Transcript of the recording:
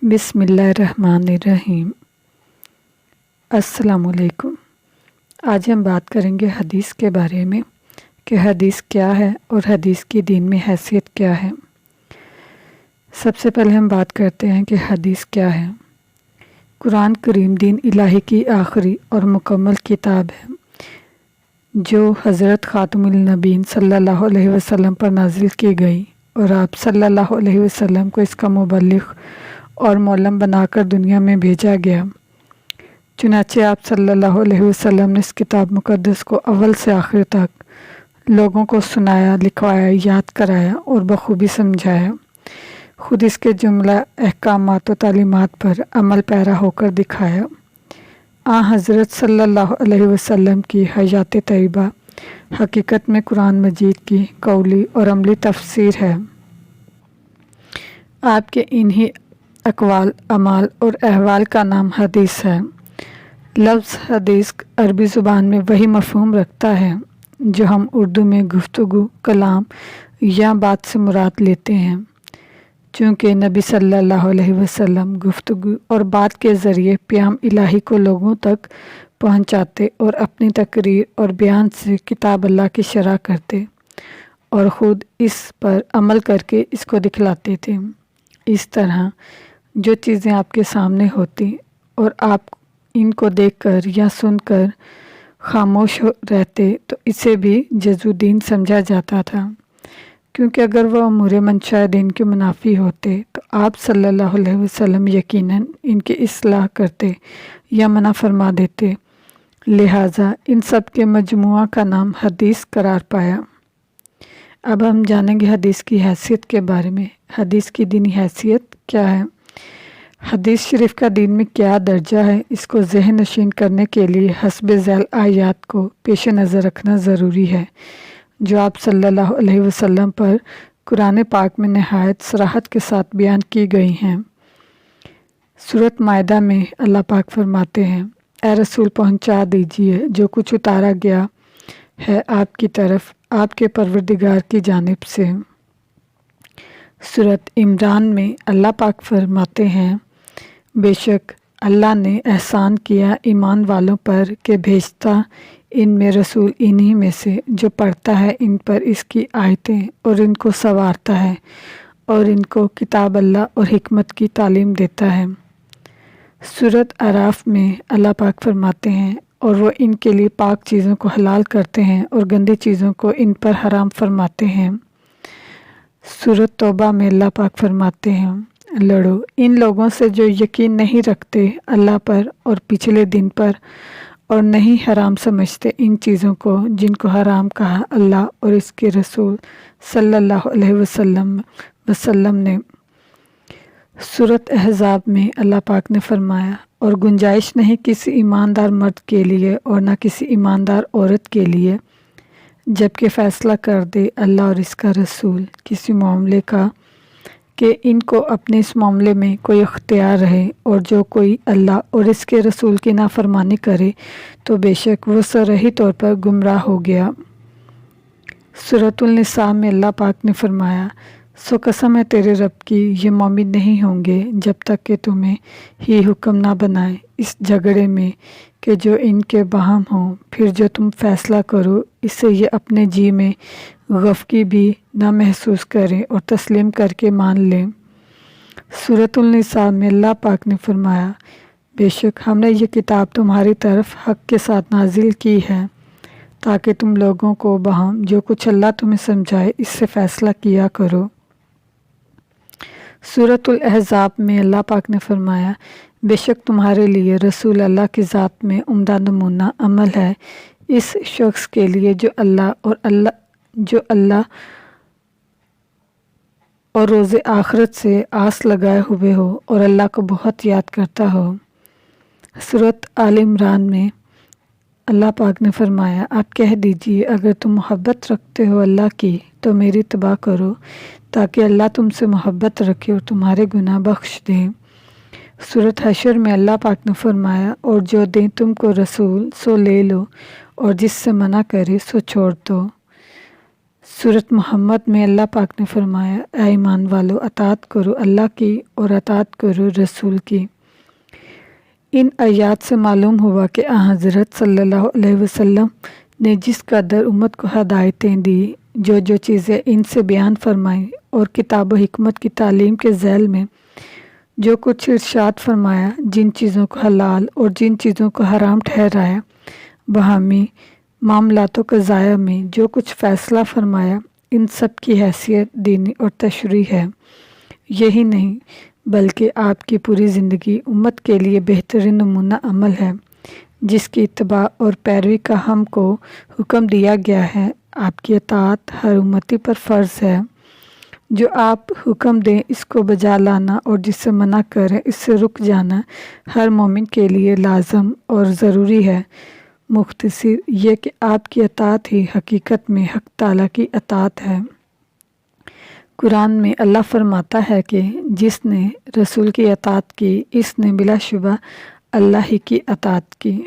बिस्मिल्लाहिर्रहमानिर्रहीम। अस्सलाम वालेकुम। आज हम बात करेंगे हदीस के बारे में कि हदीस क्या है और हदीस की दीन में हैसियत क्या है। सबसे पहले हम बात करते हैं कि हदीस क्या है। कुरान करीम दीन इलाही की आखिरी और मुकम्मल किताब है जो हज़रत ख़ातमुल नबीन सल्लल्लाहु अलैहि वसल्लम पर नाजिल की गई और आप सल्लल्लाहु अलैहि वसल्लम को इसका मुबल्लिग़ और मौलम बनाकर दुनिया में भेजा गया। चुनाचे आप सल्लल्लाहु अलैहि वसल्लम ने इस किताब मुक़द्दस को अव्वल से आखिर तक लोगों को सुनाया, लिखवाया, याद कराया और बखूबी समझाया। ख़ुद इसके जुमला अहकामात व तालीमात पर अमल पैरा होकर दिखाया। हज़रत सल्लल्लाहु अलैहि वसल्लम की हयात तैयबा हकीकत में कुरान मजीद की कौली और अमली तफसीर है। आपके इन्हीं अक़वाल, अमाल और अहवाल का नाम हदीस है। लफ्ज़ हदीस अरबी ज़ुबान में वही मफ़हूम रखता है जो हम उर्दू में गुफ्तगू, कलाम या बात से मुराद लेते हैं। चूँकि नबी सल्लल्लाहु अलैहि वसल्लम गुफ्तगू और बात के ज़रिए प्याम इलाही को लोगों तक पहुँचाते और अपनी तकरीर और बयान से किताब अल्लाह की शरह करते और ख़ुद इस पर अमल करके इसको दिखलाते थे। इस तरह जो चीज़ें आपके सामने होती और आप इनको देखकर या सुनकर खामोश रहते तो इसे भी जज़ुद्दीन समझा जाता था, क्योंकि अगर वह अमूर मंशा दीन के मुनाफी होते तो आप सल्लल्लाहु अलैहि वसल्लम यकीनन इनकी इस्लाह करते या मना फरमा देते। लिहाजा इन सब के मजमुआ का नाम हदीस करार पाया। अब हम जानेंगे हदीस की हैसियत के बारे में। हदीस की दीनी हैसियत क्या है? हदीस शरीफ का दीन में क्या दर्जा है, इसको ज़हन नशीन करने के लिए हस्ब ज़ैल आयात को पेश नज़र रखना ज़रूरी है जो आप सल्लल्लाहु अलैहि वसल्लम पर कुरान पाक में नहायत सराहत के साथ बयान की गई हैं। सूरत मायदा में अल्लाह पाक फरमाते हैं, ए रसूल पहुँचा दीजिए जो कुछ उतारा गया है आपकी तरफ आपके परवरदिगार की जानिब से। सूरत इमरान में अल्लाह पाक फरमाते हैं, बेशक अल्लाह ने एहसान किया ईमान वालों पर कि भेजता इनमें रसूल इन्हीं में से जो पढ़ता है इन पर इसकी आयतें और इनको संवारता है और इनको किताब अल्लाह और हिकमत की तालीम देता है। सूरत आराफ में अल्लाह पाक फरमाते हैं, और वो इनके लिए पाक चीज़ों को हलाल करते हैं और गंदी चीज़ों को इन पर हराम फरमाते हैं। सूरत तौबा में अल्लाह पाक फरमाते हैं, लड़ो इन लोगों से जो यकीन नहीं रखते अल्लाह पर और पिछले दिन पर और नहीं हराम समझते इन चीज़ों को जिनको हराम कहा अल्लाह और इसके रसूल सल्लल्लाहु अलैहि वसल्लम ने। सूरत अहज़ाब में अल्लाह पाक ने फरमाया, और गुंजाइश नहीं किसी ईमानदार मर्द के लिए और ना किसी ईमानदार औरत के लिए जबकि फ़ैसला कर दे अल्लाह और इसका रसूल किसी मामले का कि इनको अपने इस मामले में कोई इख्तियार रहे, और जो कोई अल्लाह और इसके रसूल की नाफरमानी करे तो बेशक वो सरही तौर पर गुमराह हो गया। सूरतुल निसा में अल्लाह पाक ने फरमाया, सो कसम है तेरे रब की ये मोमिन नहीं होंगे जब तक कि तुम्हें ही हुक्म ना बनाए इस झगड़े में कि जो इनके बाहम हों, फिर जो तुम फैसला करो इससे ये अपने जी में गफ़की भी ना महसूस करें और तस्लीम करके मान लें। सूरतुल निसा में अल्लाह पाक ने फरमाया, बेशक हमने ये किताब तुम्हारी तरफ हक़ के साथ नाजिल की है ताकि तुम लोगों को बाहम जो कुछ अल्लाह तुम्हें समझाए इससे फ़ैसला किया करो। सूरतुल अहज़ाब में अल्लाह पाक ने फरमाया, बेशक तुम्हारे लिए रसूल अल्लाह की ज़ात में उम्दा नमूना अमल है इस शख्स के लिए जो अल्लाह और रोज़े आखिरत से आस लगाए हुए हो और अल्लाह को बहुत याद करता हो। सूरत आल इमरान में अल्लाह पाक ने फरमाया, आप कह दीजिए अगर तुम मोहब्बत रखते हो अल्लाह की तो मेरी इत्तबा करो ताकि अल्लाह तुमसे मोहब्बत रखे और तुम्हारे गुनाह बख्श दे। सूरत हशर में अल्लाह पाक ने फरमाया, और जो दे तुमको रसूल सो ले लो और जिससे मना करे सो छोड़ दो। سورۃ محمد میں اللہ پاک نے فرمایا، اے ایمان والو، اطاعت کرو اللہ کی اور اطاعت کرو رسول کی۔ ان آیات سے معلوم ہوا کہ حضرت صلی اللہ علیہ وسلم نے جس قدر امت کو ہدایتیں دی، جو چیزیں ان سے بیان فرمائیں اور کتاب و حکمت کی تعلیم کے ذیل میں جو کچھ ارشاد فرمایا، جن چیزوں کو حلال اور جن چیزوں کو حرام ٹھہرایا، باہمی معاملات و قضایا میں جو کچھ فیصلہ فرمایا، ان سب کی حیثیت دینی اور تشریع ہے۔ یہی نہیں بلکہ آپ کی پوری زندگی امت کے لیے بہترین نمونہ عمل ہے، جس کی اتباع اور پیروی کا ہم کو حکم دیا گیا ہے۔ آپ کی اطاعت ہر امتی پر فرض ہے۔ جو آپ حکم دیں اس کو بجا لانا اور جس سے منع کریں اس سے رک جانا ہر مومن کے لیے لازم اور ضروری ہے۔ مختصر یہ کہ آپ کی اطاعت ہی حقیقت میں حق تعالیٰ کی اطاعت ہے۔ قرآن میں اللہ فرماتا ہے کہ جس نے رسول کی اطاعت کی، اس نے بلا شبہ اللہ ہی کی اطاعت کی۔